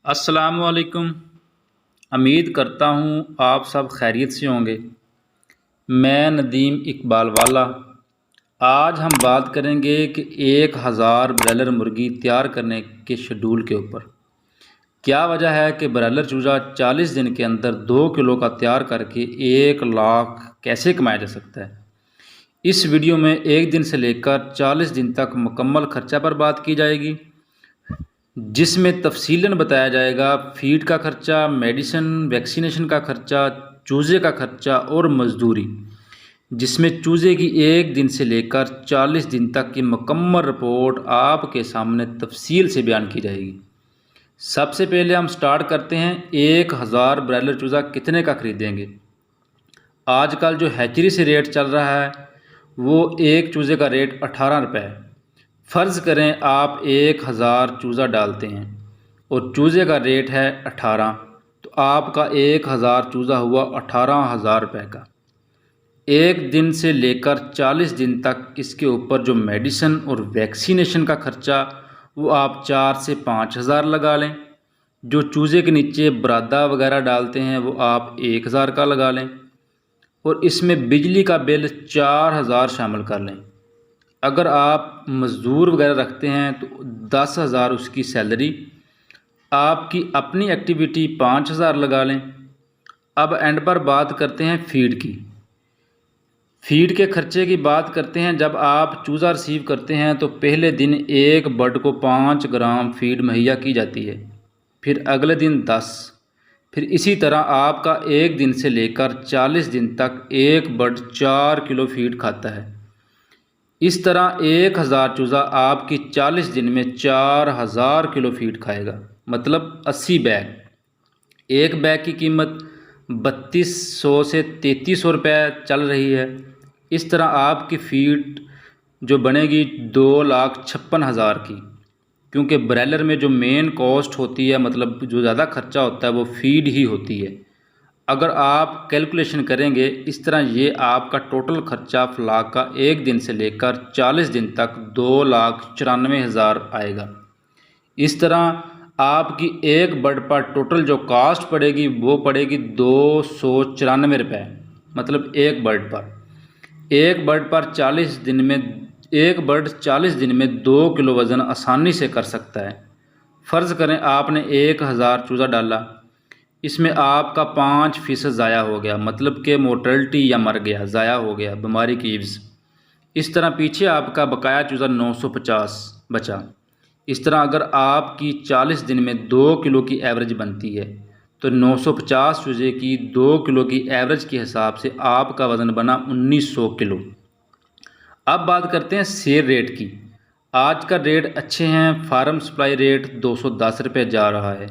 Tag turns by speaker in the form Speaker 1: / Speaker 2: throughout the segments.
Speaker 1: अस्सलामुअलैकुम। उम्मीद करता हूँ आप सब खैरियत से होंगे। मैं नदीम इकबाल वाला। आज हम बात करेंगे कि 1000 ब्रायलर मुर्गी तैयार करने के शेड्यूल के ऊपर। क्या वजह है कि ब्रायलर चूज़ा 40 दिन के अंदर 2 किलो का तैयार करके 1 लाख कैसे कमाया जा सकता है। इस वीडियो में 1 दिन से लेकर 40 दिन तक मुकम्मल खर्चा पर बात की जाएगी, जिसमें तफसीलन बताया जाएगा फीड का खर्चा, मेडिसिन वैक्सीनेशन का खर्चा, चूज़े का खर्चा और मजदूरी, जिसमें चूज़े की 1 दिन से लेकर 40 दिन तक की मुकम्मल रिपोर्ट आपके सामने तफसील से बयान की जाएगी। सबसे पहले हम स्टार्ट करते हैं। 1000 ब्रायलर चूज़ा कितने का ख़रीदेंगे। आजकल जो हैचरी से रेट चल रहा है वो एक चूज़े का रेट 18 रुपये है। फ़र्ज़ करें आप 1000 चूज़ा डालते हैं और चूज़े का रेट है 18, तो आपका 1000 चूज़ा हुआ 18,000 रुपये का। 1 दिन से लेकर 40 दिन तक इसके ऊपर जो मेडिसिन और वैक्सीनेशन का ख़र्चा वो आप 4 से 5,000 लगा लें। जो चूज़े के नीचे बरादा वगैरह डालते हैं वो आप 1000 का लगा लें और इसमें बिजली का बिल 4000 शामिल कर लें। अगर आप मज़दूर वगैरह रखते हैं तो 10,000 उसकी सैलरी, आपकी अपनी एक्टिविटी 5,000 लगा लें। अब एंड पर बात करते हैं फ़ीड की। फ़ीड के खर्चे की बात करते हैं। जब आप चूज़ा रिसीव करते हैं तो पहले दिन एक बर्ड को 5 ग्राम फ़ीड मुहैया की जाती है, फिर अगले दिन 10, फिर इसी तरह आपका 1 दिन से लेकर 40 दिन तक एक बर्ड 4 किलो फ़ीड खाता है। इस तरह 1000 चूज़ा आपकी 40 दिन में 4000 किलो फ़ीड खाएगा, मतलब 80 बैग। एक बैग की कीमत 3200 से 3300 रुपये चल रही है। इस तरह आपकी फ़ीड जो बनेगी 2,56,000 की, क्योंकि ब्रायलर में जो मेन कॉस्ट होती है, मतलब जो ज़्यादा खर्चा होता है वो फ़ीड ही होती है। अगर आप कैलकुलेशन करेंगे इस तरह, ये आपका टोटल खर्चा फ्लाक का 1 दिन से लेकर 40 दिन तक 2,94,000 आएगा। इस तरह आपकी एक बर्ड पर टोटल जो कास्ट पड़ेगी वो पड़ेगी 294 रुपये, मतलब एक बर्ड पर। एक बर्ड पर 40 दिन में एक बर्ड 40 दिन में 2 किलो वज़न आसानी से कर सकता है। फ़र्ज़ करें आपने 1000 चूज़ा डाला, इसमें आपका 5% ज़ाया हो गया, मतलब कि मोर्टलिटी या मर गया, ज़ाया हो गया बीमारी की वजह। इस तरह पीछे आपका बकाया चूज़ा 950 बचा। इस तरह अगर आपकी 40 दिन में 2 किलो की एवरेज बनती है तो 950 चूज़े की 2 किलो की एवरेज के हिसाब से आपका वज़न बना 1900 किलो। अब बात करते हैं सेल रेट की। आज का रेट अच्छे हैं। फार्म सप्लाई रेट 210 रुपये जा रहा है।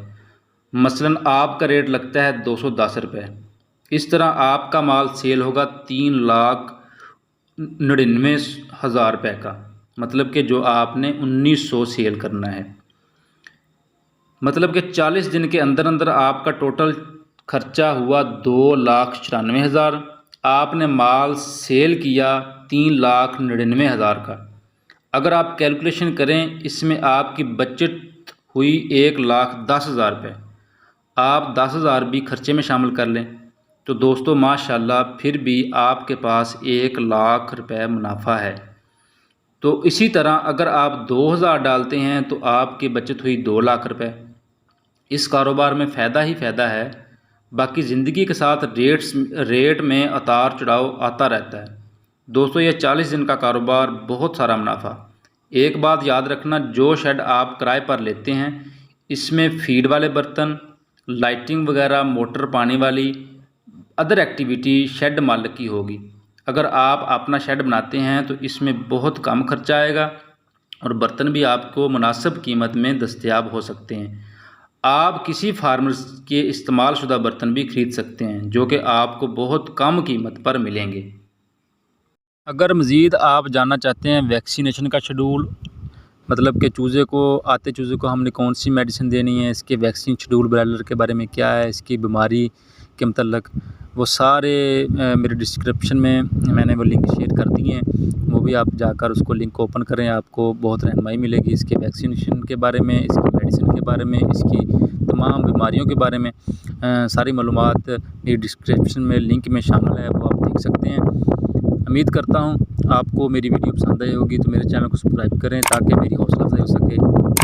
Speaker 1: मसलन आपका रेट लगता है 210 रुपये। इस तरह आपका माल सेल होगा 3,99,000 रुपये का, मतलब कि जो आपने 1900 सेल करना है। मतलब कि 40 दिन के अंदर अंदर आपका टोटल खर्चा हुआ 2,94,000। आपने माल सेल किया 3,99,000 का। अगर आप कैलकुलेशन करें इसमें आपकी बचत हुई 1,10,000 रुपये। आप 10,000 भी खर्चे में शामिल कर लें तो दोस्तों माशाल्लाह फिर भी आपके पास 1 लाख रुपये मुनाफा है। तो इसी तरह अगर आप 2,000 डालते हैं तो आपकी बचत हुई 2 लाख रुपये। इस कारोबार में फ़ायदा ही फ़ायदा है। बाकी ज़िंदगी के साथ रेट में उतार चढ़ाव आता रहता है। दोस्तों ये 40 दिन का कारोबार, बहुत सारा मुनाफा। एक बात याद रखना, जो शेड आप किराए पर लेते हैं इसमें फ़ीड वाले बर्तन, लाइटिंग वगैरह, मोटर पानी वाली अदर एक्टिविटी शेड मालिक की होगी। अगर आप अपना शेड बनाते हैं तो इसमें बहुत कम खर्चा आएगा और बर्तन भी आपको मुनासिब कीमत में दस्तयाब हो सकते हैं। आप किसी फार्मर्स के इस्तेमाल शुदा बर्तन भी ख़रीद सकते हैं जो कि आपको बहुत कम कीमत पर मिलेंगे। अगर मज़ीद आप जानना चाहते हैं वैक्सीनेशन का शेड्यूल, मतलब कि चूज़े को, आते चूज़े को हमने कौन सी मेडिसिन देनी है, इसके वैक्सीन शेड्यूल ब्रायलर के बारे में क्या है, इसकी बीमारी के मतलब, वो सारे मेरे डिस्क्रिप्शन में मैंने वो लिंक शेयर कर दिए हैं। वो भी आप जाकर उसको लिंक ओपन करें, आपको बहुत रहनुमाई मिलेगी इसके वैक्सीनेशन के बारे में, इसकी मेडिसिन के बारे में, इसकी तमाम बीमारियों के बारे में सारी मालूमात मेरी डिस्क्रिप्शन में लिंक में शामिल है, वो आप देख सकते हैं। उम्मीद करता हूँ आपको मेरी वीडियो पसंद आई होगी, तो मेरे चैनल को सब्सक्राइब करें ताकि मेरी हौसला अफजाई हो सके।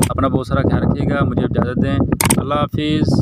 Speaker 1: अपना बहुत सारा ख्याल रखिएगा, मुझे इजाज़त दें। अल्लाह हाफिज़।